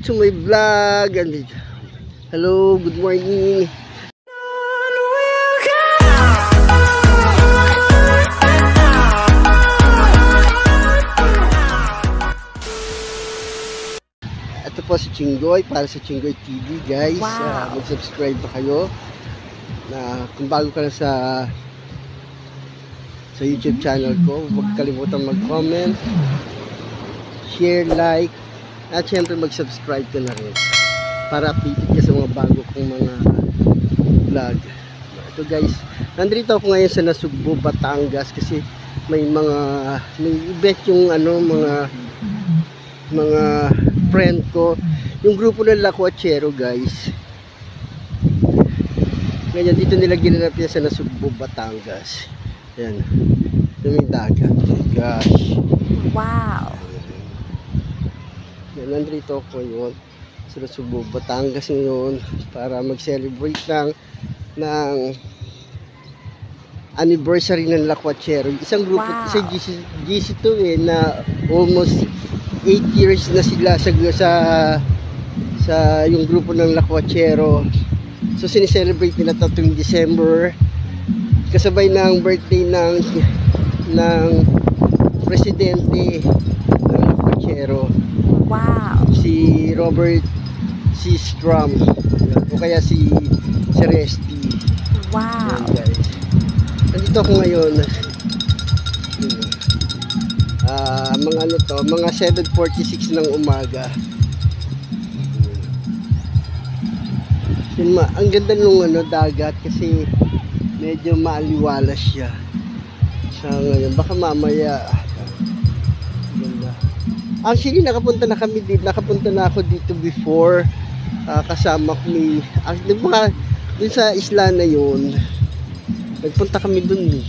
to my vlog. And hello, good morning. Ito po si Chingoy para sa Chingoy TV, guys. Wow. Mag-subscribe pa kayo. Kung bago ka na sa YouTube channel ko, huwag kalimutan mag-comment, share, like, at syempre mag-subscribe ka na rin para updated ka sa mga bago kong mga vlog. Ito guys, nandito ako ngayon sa Nasugbu, Batangas kasi may event yung mga friend ko, yung grupo ng Lakwachero, guys. Ngayon dito nila ginanap yan sa Nasugbu, Batangas. Yan, yung dagat. Gosh, wow. yan, nandito ako ngayon sa Nasugbu, Batangas ngayon para mag-celebrate ng anniversary ng Lakwachero. Isang grupo, Wow. sa GC2 na almost 8 years na sila sa yung grupo ng Lakwachero. So sineselebrate nila ito tuwing December kasabay ng birthday ng presidente ng Lakwachero, Wow. si Robert C. Strum, o kaya si Resty. Wow. Yan, guys. Nandito ako ngayon. Mga 7:46 ng umaga. Ang ganda nung dagat kasi medyo maaliwalas siya. Sa ngayon, baka mamaya ganda. Actually, nakapunta na ako dito before. Kasama ko dun sa isla na yun. Nagpunta kami dun eh.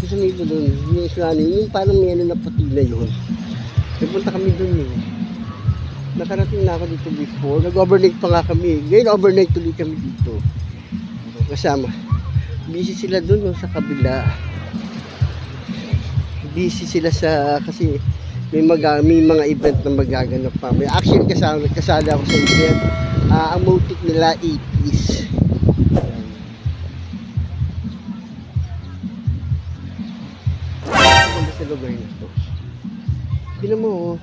Sa may doon, yung isla na yun, yung parang may na puti na yun. Nagpunta kami dun eh. Nakarating na ako dito before. Nag-overnight pa nga kami. Ngayon, overnight tuloy kami dito. Kasama. Busy sila dun sa kabila. Busy sila kasi may mga event na magaganap pa. Actually, kasali ako sa event. Ang motif nila 80s. Sa lugar na ito. Tinan mo,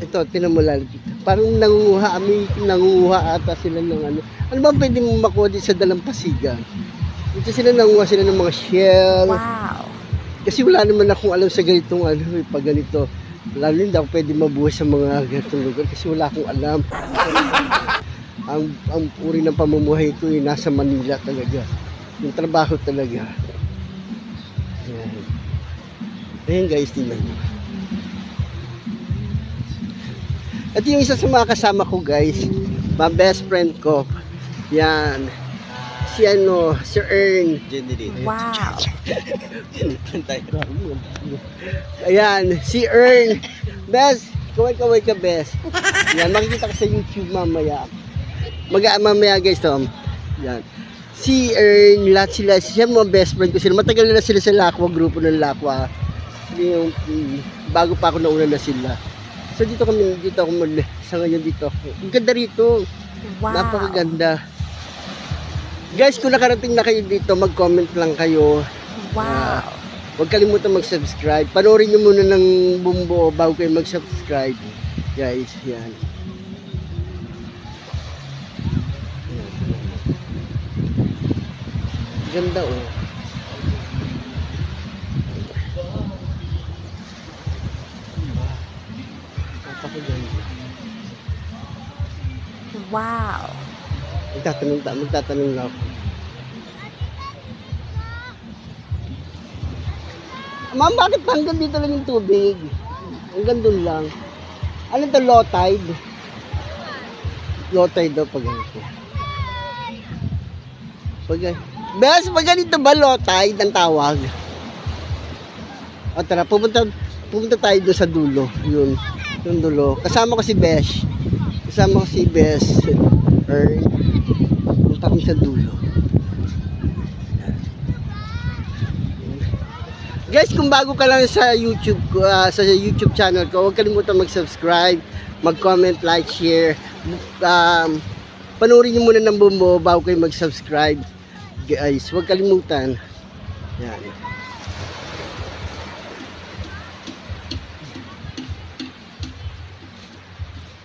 ito, tinan mo lalaki. Parang nangunguha ata sila ng ano ba pwede mo makuha dito sa Dalampasigan? Dito nangunguha sila ng mga shell. Wow. Kasi wala naman akong alam sa ganitong pag ganito. Lalo hindi ako pwede mabuhay sa mga ganitong lugar kasi wala akong alam. ang uri ng pamumuhay ko ay nasa Manila talaga. Yung trabaho talaga. Ayan guys, tingnan nyo. Ito yung isa sa mga kasama ko guys, my best friend ko. Yan, si Sir Ern. Wow. Ayan, si Ern. Best, kaway ka best. Yan, makikita ka sa YouTube mamaya. Mamaya guys, yan. Si Ern, lahat sila, siya mga best friend ko sila. Matagal na sila sa Lakwa, grupo ng Lakwa. Yung bago pa ako nauna na sila. So dito ako sa ngayon dito. Ang ganda rito. Wow. Napakaganda. Guys, kung nakarating na kayo dito, mag-comment lang kayo. Wow. Huwag kalimutan mag-subscribe. Panoorin nyo muna ng bumbo bago kayo mag-subscribe. Guys, yan. Ganda oh. Wow. Magtatanong lang ako. Ma'am, bakit hanggang dito lang yung tubig? Hanggang doon lang. Ano ito, low tide? Low tide daw pag ganito. Pag ganito ba low tide ang tawag? O tara, pumunta tayo doon sa dulo. Yung dulo. Kasama ko si Besh. Punta kami sa dulo. Guys, kung bago ka lang sa YouTube channel ko, huwag kalimutan mag-subscribe, mag-comment, like, share. Panoorin nyo muna ng bumbo bago kayo mag-subscribe. Guys, huwag kalimutan. Yan.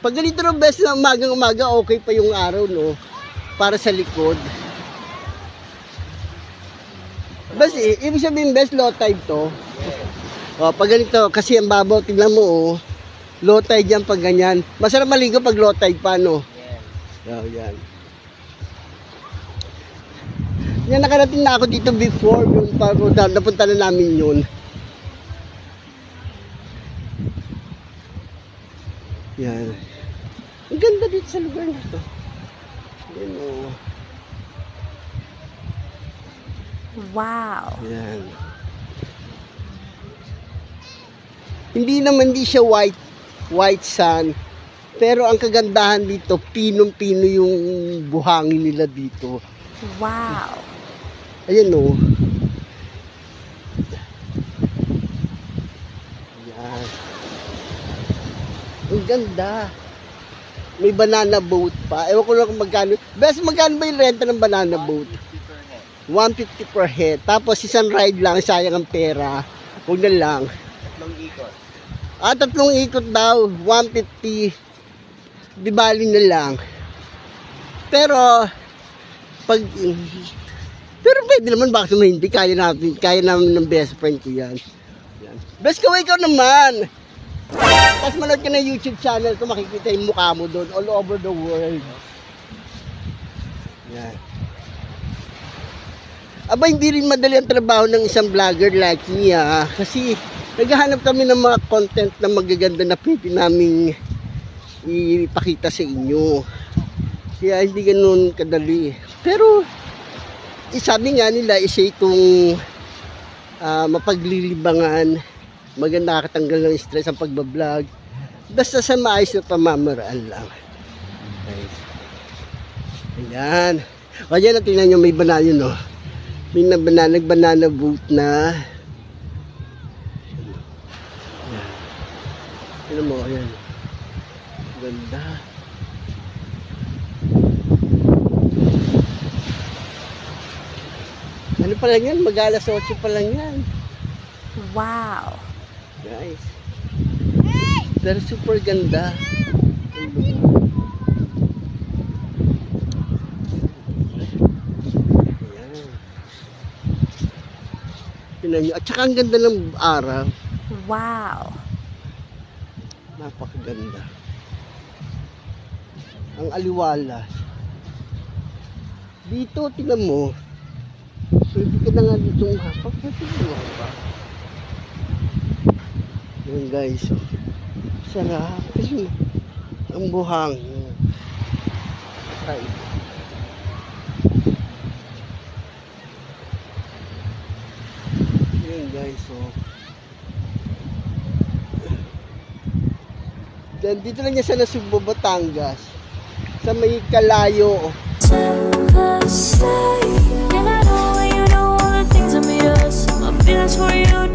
Pag ganito ng best na umagang-umaga, okay pa yung araw, no? Para sa likod. Best, ibig sabihin best low tide to. O, pag ganito, kasi ang babaw, tignan mo, oh. Low tide yan pag ganyan. Masarap maligo pag low tide pa, no? Yan. Yan, nakarating na ako dito before, yung napunta na namin yun. Yan. Ang ganda dito sa lugar na to. Yan, oh. Wow. Yan. Hindi siya white sun. Pero ang kagandahan dito, pinong-pino yung buhangin nila dito. Wow. Ayan, oh. Yan. Ang ganda. May banana boat pa. Ewan ko lang kung magkano. Best, magkano ba yung renta ng banana boat? 150 per head. Tapos isang ride lang, sayang ang pera. Huwag na lang. 3 ikot. 3 ikot daw. 150. Di bali na lang. Pero pwede naman, bakit naman hindi? Kaya namin ng best friend ko yan. Best ko, ikaw naman. Tapos manood ka na YouTube channel ko, makikita yung mukha mo doon all over the world. Yan. Aba, hindi rin madali ang trabaho ng isang vlogger like me, ha? Kasi naghahanap kami ng mga content na magaganda na pwede naming ipakita sa inyo. Kaya hindi ganun kadali. Pero sabi nga nila, isa itong mapaglilibangan, maganda, nakatanggal ng stress ang pagbablog. Basta sa maayos na pamamaraan lang. Okay. Ayan. O yan, tingnan nyo, may banana yun, no? May nag-banana boat na. Ayan. Tingnan mo, ayan. Ganda. Ano pa lang yan? Mag-alas 8 pa lang yan. Wow. Guys. Pero super ganda. Ayan. Tingnan nyo. At saka ang ganda ng araw. Wow. Napakaganda. Ang aliwalas. Dito, tingnan mo. Pwede ka na nga dito umapak. Pwede ka na umapak. Yan guys. Sarap. Ayun. Ang buhang. Ay. Yan guys. Oh. Then, dito lang niya sa Nasugbo, Batangas. Sa may Kalayo. And I know you know all the things I made us. My feelings for you